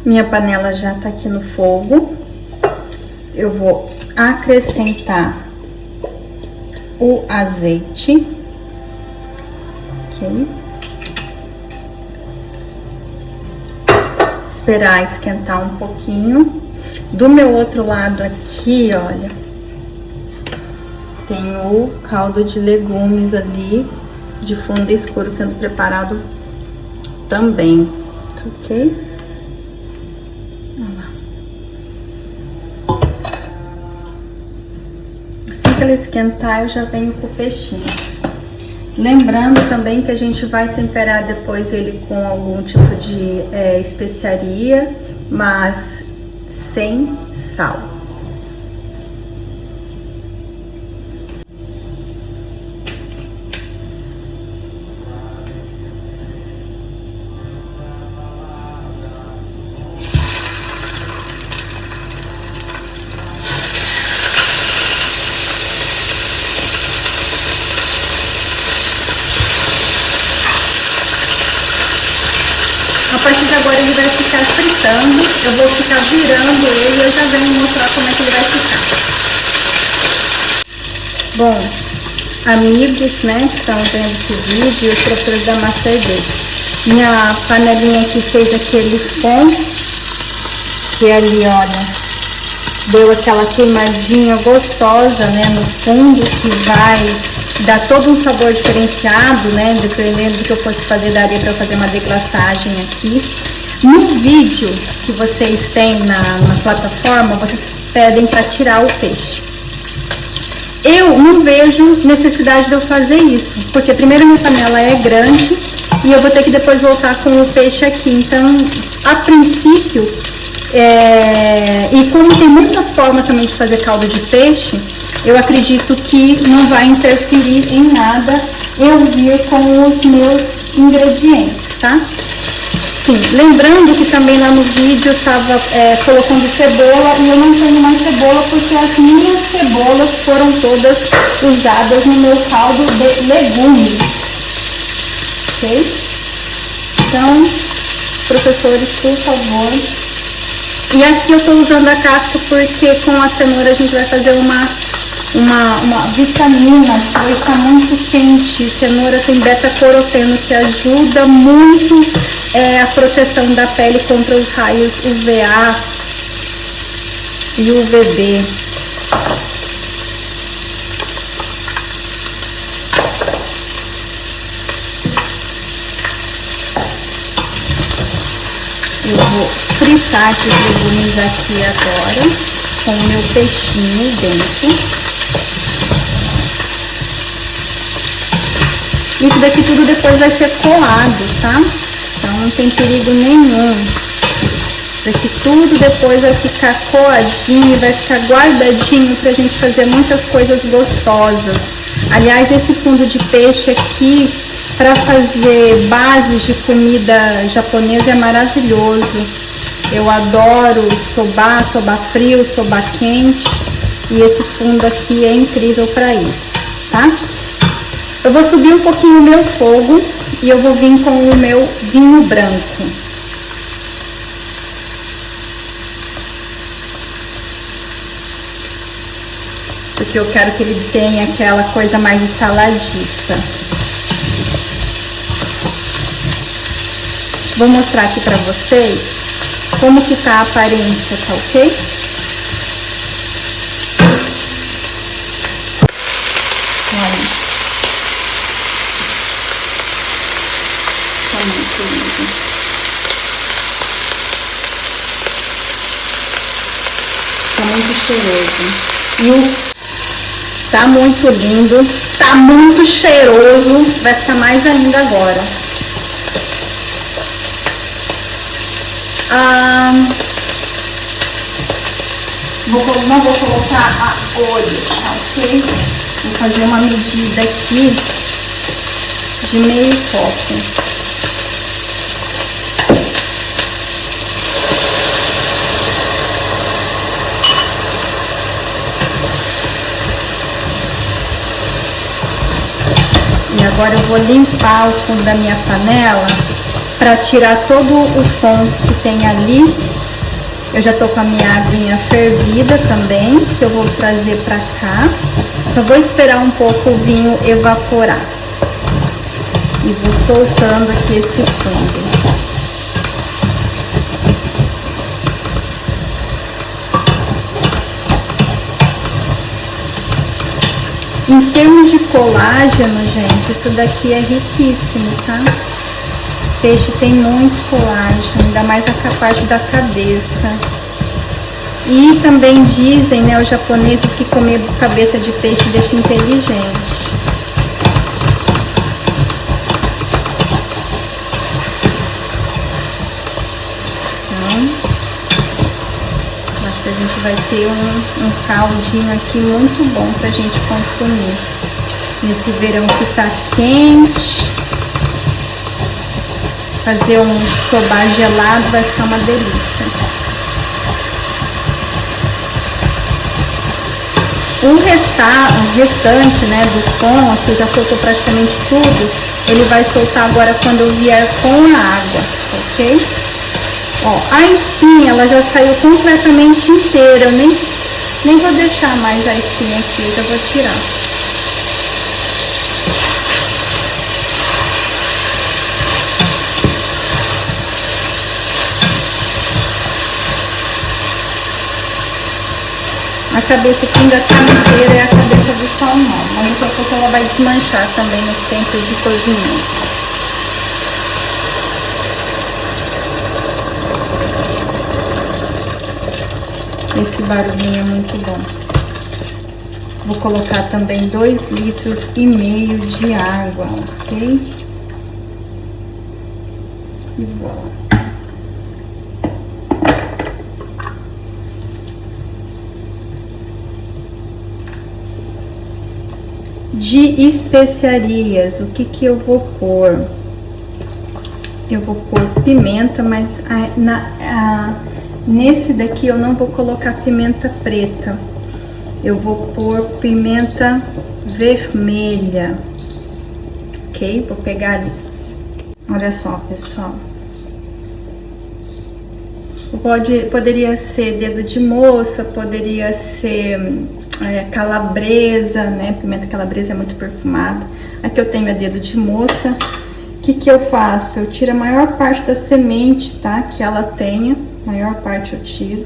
Minha panela já tá aqui no fogo. Eu vou acrescentar o azeite. Ok. Esperar esquentar um pouquinho. Do meu outro lado aqui, olha, tem o caldo de legumes ali, de fundo escuro, sendo preparado também, ok? Olha lá. Assim que ele esquentar, eu já venho com o peixinho. Lembrando também que a gente vai temperar depois ele com algum tipo de especiaria, mas sem sal. A partir de agora ele vai ficar fritando, eu vou ficar virando ele, eu já venho mostrar como é que ele vai ficar. Bom, amigos, né, que estão vendo esse vídeo, eu preciso dar uma cerveja. Minha panelinha aqui fez aquele fom, que ali, olha, deu aquela queimadinha gostosa, né, no fundo, que vai dar todo um sabor diferenciado, né, dependendo do que eu fosse fazer, daria para fazer uma deglaçagem aqui. No vídeo que vocês têm na plataforma, vocês pedem para tirar o peixe. Eu não vejo necessidade de eu fazer isso, porque primeiro minha panela é grande e eu vou ter que depois voltar com o peixe aqui. Então, a princípio, e como tem muitas formas também de fazer caldo de peixe, eu acredito que não vai interferir em nada eu vir com os meus ingredientes, tá? Sim, lembrando que também lá no vídeo eu estava colocando cebola e eu não tenho mais cebola porque as minhas cebolas foram todas usadas no meu caldo de legumes, ok? Então, professores, por favor. E aqui eu estou usando a casca porque com a cenoura a gente vai fazer uma vitamina, que hoje está muito quente. Cenoura tem beta-caroteno que ajuda muito a proteção da pele contra os raios UVA e UVB. Eu vou fritar esses legumes aqui agora, com o meu peixinho dentro. Isso daqui tudo depois vai ser coado, tá? Então não tem perigo nenhum. Isso daqui tudo depois vai ficar coadinho, vai ficar guardadinho pra gente fazer muitas coisas gostosas. Aliás, esse fundo de peixe aqui, para fazer bases de comida japonesa, é maravilhoso. Eu adoro soba, soba frio, soba quente. E esse fundo aqui é incrível para isso, tá? Eu vou subir um pouquinho o meu fogo e eu vou vir com o meu vinho branco. Porque eu quero que ele tenha aquela coisa mais ensaladiça. Vou mostrar aqui pra vocês como que tá a aparência, tá ok? Olha. Tá muito lindo. Tá muito cheiroso. Tá muito lindo. Tá muito cheiroso. Vai ficar mais ainda agora. Não vou colocar a folha, tá ok? Vou fazer uma medida aqui de meio copo. E agora eu vou limpar o fundo da minha panela para tirar todo o fundo que tem ali. Eu já tô com a minha aguinha fervida também, que eu vou trazer pra cá. Só vou esperar um pouco o vinho evaporar. E vou soltando aqui esse fundo. Em termos de colágeno, gente, isso daqui é riquíssimo, tá? O peixe tem muito colágeno, ainda mais a parte da cabeça. E também dizem, né, os japoneses, que comer cabeça de peixe deixa inteligente. A gente vai ter um caldinho aqui muito bom pra gente consumir. Nesse verão que tá quente. Fazer um soba gelado vai ficar uma delícia. O restante, né, do pão, aqui já soltou praticamente tudo. Ele vai soltar agora quando eu vier com a água, ok? Ó, aí sim, ela já saiu completamente inteira. Nem vou deixar mais a espinha aqui, eu já vou tirar. A cabeça aqui ainda tá inteira, é a cabeça do salmão. Mas daqui a pouco ela vai desmanchar também no tempo de cozimento. Esse barulhinho é muito bom. Vou colocar também 2,5 litros de água, ok? E boa. De especiarias, o que eu vou pôr? Eu vou pôr pimenta, mas nesse daqui eu não vou colocar pimenta preta. Eu vou pôr pimenta vermelha. Ok? Vou pegar ali. Olha só, pessoal. Poderia ser dedo de moça, poderia ser calabresa, né? Pimenta calabresa é muito perfumada. Aqui eu tenho a dedo de moça. O que eu faço? Eu tiro a maior parte da semente, tá? Que ela tenha. A maior parte eu tiro.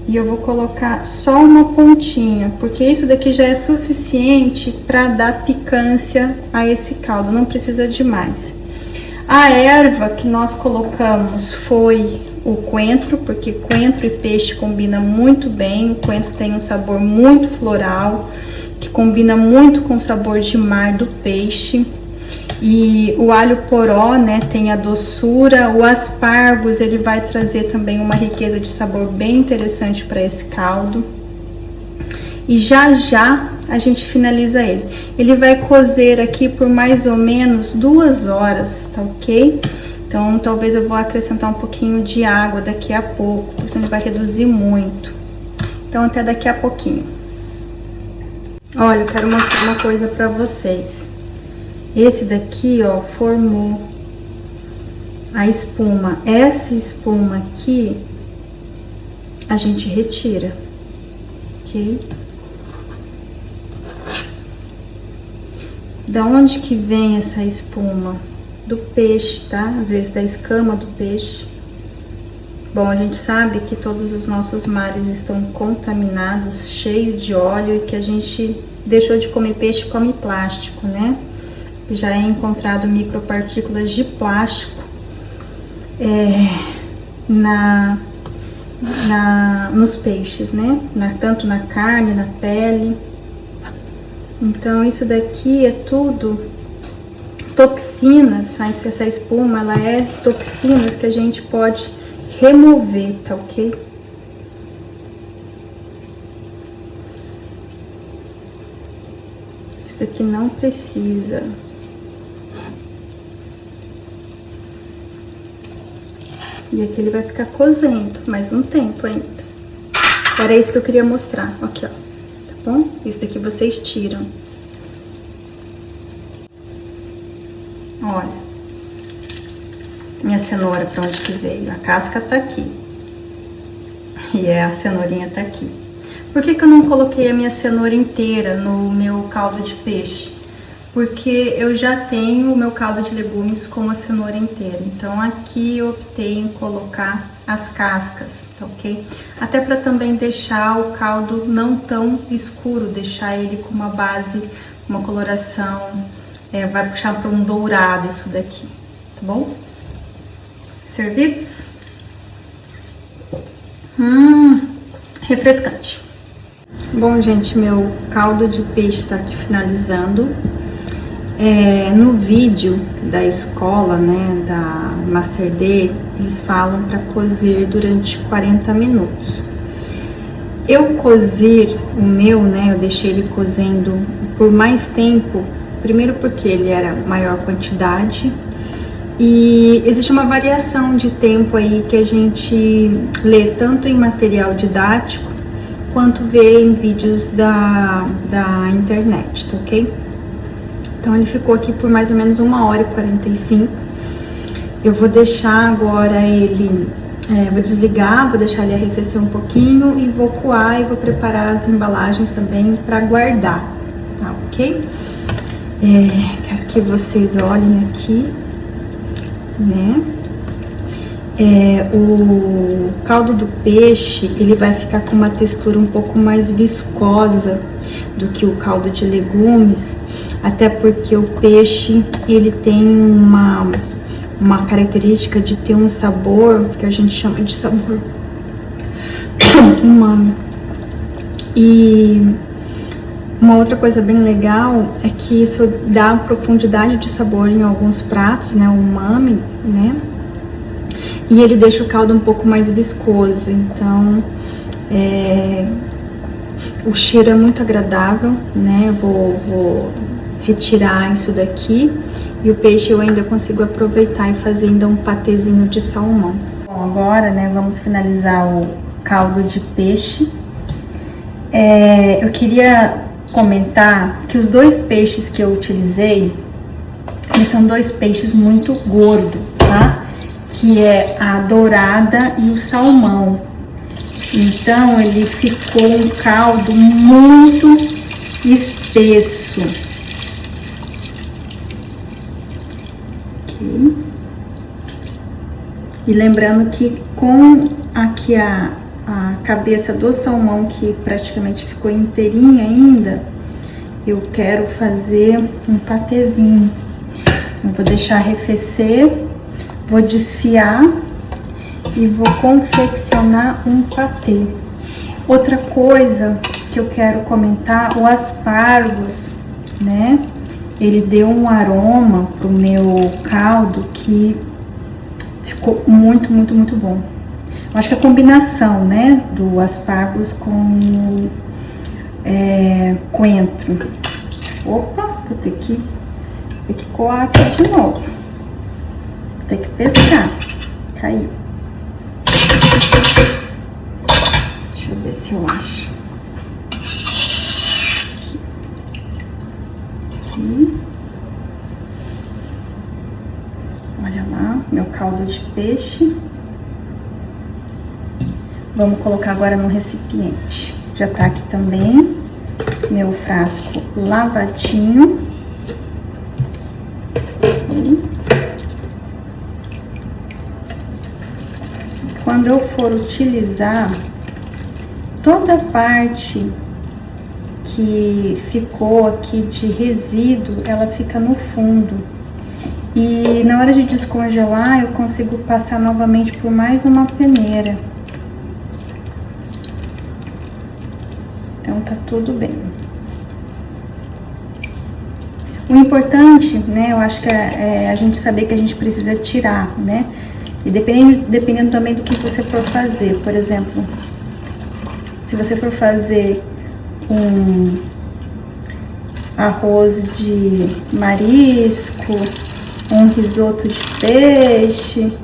E eu vou colocar só uma pontinha, porque isso daqui já é suficiente para dar picância a esse caldo, não precisa de mais. A erva que nós colocamos foi o coentro, porque coentro e peixe combina muito bem. O coentro tem um sabor muito floral, que combina muito com o sabor de mar do peixe. E o alho poró, né, tem a doçura. O aspargos, ele vai trazer também uma riqueza de sabor bem interessante para esse caldo. E já a gente finaliza ele. Ele vai cozer aqui por mais ou menos 2 horas, tá ok? Então, talvez eu vou acrescentar um pouquinho de água daqui a pouco, porque senão ele vai reduzir muito. Então, até daqui a pouquinho. Olha, eu quero mostrar uma coisa pra vocês. Esse daqui, ó, formou a espuma. Essa espuma aqui, a gente retira, ok? Da onde que vem essa espuma? Do peixe, tá? Às vezes da escama do peixe. Bom, a gente sabe que todos os nossos mares estão contaminados, cheios de óleo, e que a gente deixou de comer peixe e come plástico, né? Já é encontrado micropartículas de plástico nos peixes, né? Tanto na carne, na pele. Então, isso daqui é tudo toxinas. Essa espuma, ela é toxinas que a gente pode remover, tá ok? Isso aqui não precisa. E aqui ele vai ficar cozendo mais um tempo ainda. Era isso que eu queria mostrar. Aqui, ó. Tá bom? Isso daqui vocês tiram. Olha. minha cenoura pra onde que veio. A casca tá aqui. E a cenourinha tá aqui. Por que que eu não coloquei a minha cenoura inteira no meu caldo de peixe? Porque eu já tenho o meu caldo de legumes com a cenoura inteira. Então aqui eu optei em colocar as cascas, tá ok? Até para também deixar o caldo não tão escuro, deixar ele com uma base, uma coloração, vai puxar para um dourado isso daqui, tá bom? Servidos? Refrescante. Bom, gente, meu caldo de peixe tá aqui finalizando. No vídeo da escola, né, da Master D, eles falam para cozer durante 40 minutos. Eu cozer o meu, né, eu deixei ele cozendo por mais tempo, primeiro porque ele era maior quantidade e existe uma variação de tempo aí que a gente lê tanto em material didático quanto vê em vídeos da internet, tá ok? Então ele ficou aqui por mais ou menos 1h45. Eu vou deixar agora ele, vou desligar, vou deixar ele arrefecer um pouquinho e vou coar e vou preparar as embalagens também para guardar, tá ok? Quero que vocês olhem aqui, né? O caldo do peixe, ele vai ficar com uma textura um pouco mais viscosa do que o caldo de legumes, até porque o peixe, ele tem uma característica de ter um sabor, que a gente chama de sabor umami. E uma outra coisa bem legal é que isso dá profundidade de sabor em alguns pratos, né, o umami, né? E ele deixa o caldo um pouco mais viscoso, então o cheiro é muito agradável, né? Eu vou retirar isso daqui e o peixe eu ainda consigo aproveitar e fazer ainda um patezinho de salmão. Bom, agora, né, vamos finalizar o caldo de peixe. Eu queria comentar que os dois peixes que eu utilizei, eles são dois peixes muito gordos, tá? Que é a dourada e o salmão. Então ele ficou um caldo muito espesso. Aqui. E lembrando que com aqui a cabeça do salmão, que praticamente ficou inteirinha ainda, eu quero fazer um patezinho. Eu vou deixar arrefecer, vou desfiar e vou confeccionar um patê. Outra coisa que eu quero comentar, o aspargos, né? Ele deu um aroma pro meu caldo que ficou muito, muito, muito bom. Eu acho que a combinação, né, do aspargos com coentro. Opa, vou ter que coar aqui de novo. Vou ter que pescar. Caiu. Deixa eu ver se eu acho. Aqui. Olha lá, meu caldo de peixe. Vamos colocar agora no recipiente. Já tá aqui também meu frasco lavadinho. Quando eu for utilizar, toda a parte que ficou aqui de resíduo, ela fica no fundo. E na hora de descongelar, eu consigo passar novamente por mais uma peneira. Então tá tudo bem. O importante, né, eu acho que é a gente saber que a gente precisa tirar, né? E dependendo também do que você for fazer. Por exemplo, se você for fazer um arroz de marisco, um risoto de peixe,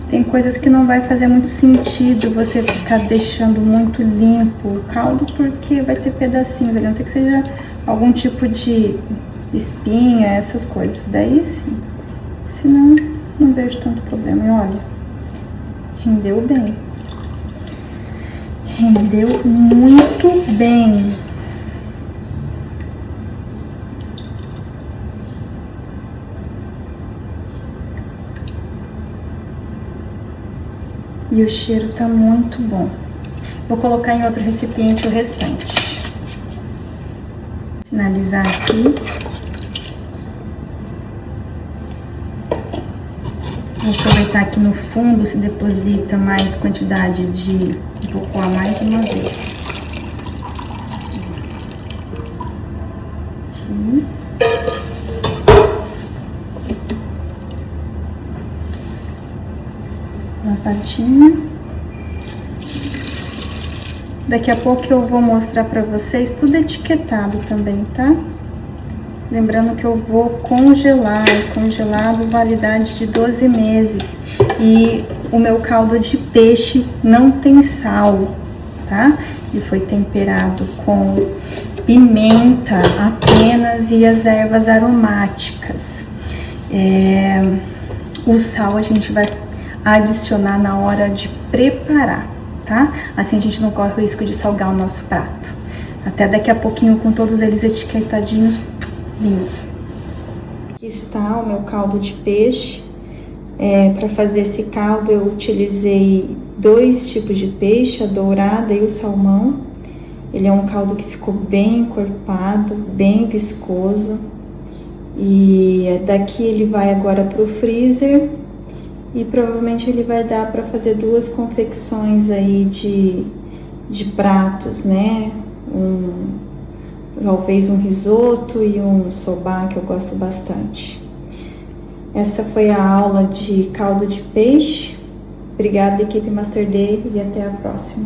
tem coisas que não vai fazer muito sentido você ficar deixando muito limpo o caldo, porque vai ter pedacinhos ali, a não ser que seja algum tipo de espinha, essas coisas. Daí sim, senão Não vejo tanto problema. E olha, rendeu bem. Rendeu muito bem. E o cheiro tá muito bom. Vou colocar em outro recipiente o restante. Finalizar aqui. Vou aproveitar que no fundo se deposita mais quantidade de... Vou coar mais uma vez. Aqui. Lavadinha. Daqui a pouco eu vou mostrar pra vocês tudo etiquetado também, tá? Lembrando que eu vou congelar, congelado validade de 12 meses. E o meu caldo de peixe não tem sal, tá? Ele foi temperado com pimenta apenas e as ervas aromáticas. O sal a gente vai adicionar na hora de preparar, tá? Assim a gente não corre o risco de salgar o nosso prato. Até daqui a pouquinho com todos eles etiquetadinhos, lindos. Aqui está o meu caldo de peixe. Para fazer esse caldo eu utilizei 2 tipos de peixe, a dourada e o salmão. Ele é um caldo que ficou bem encorpado, bem viscoso. E daqui ele vai agora para o freezer. E provavelmente ele vai dar para fazer 2 confecções aí de pratos, né? Talvez um risoto e um soba, que eu gosto bastante. Essa foi a aula de caldo de peixe. Obrigada, equipe Master D, e até a próxima.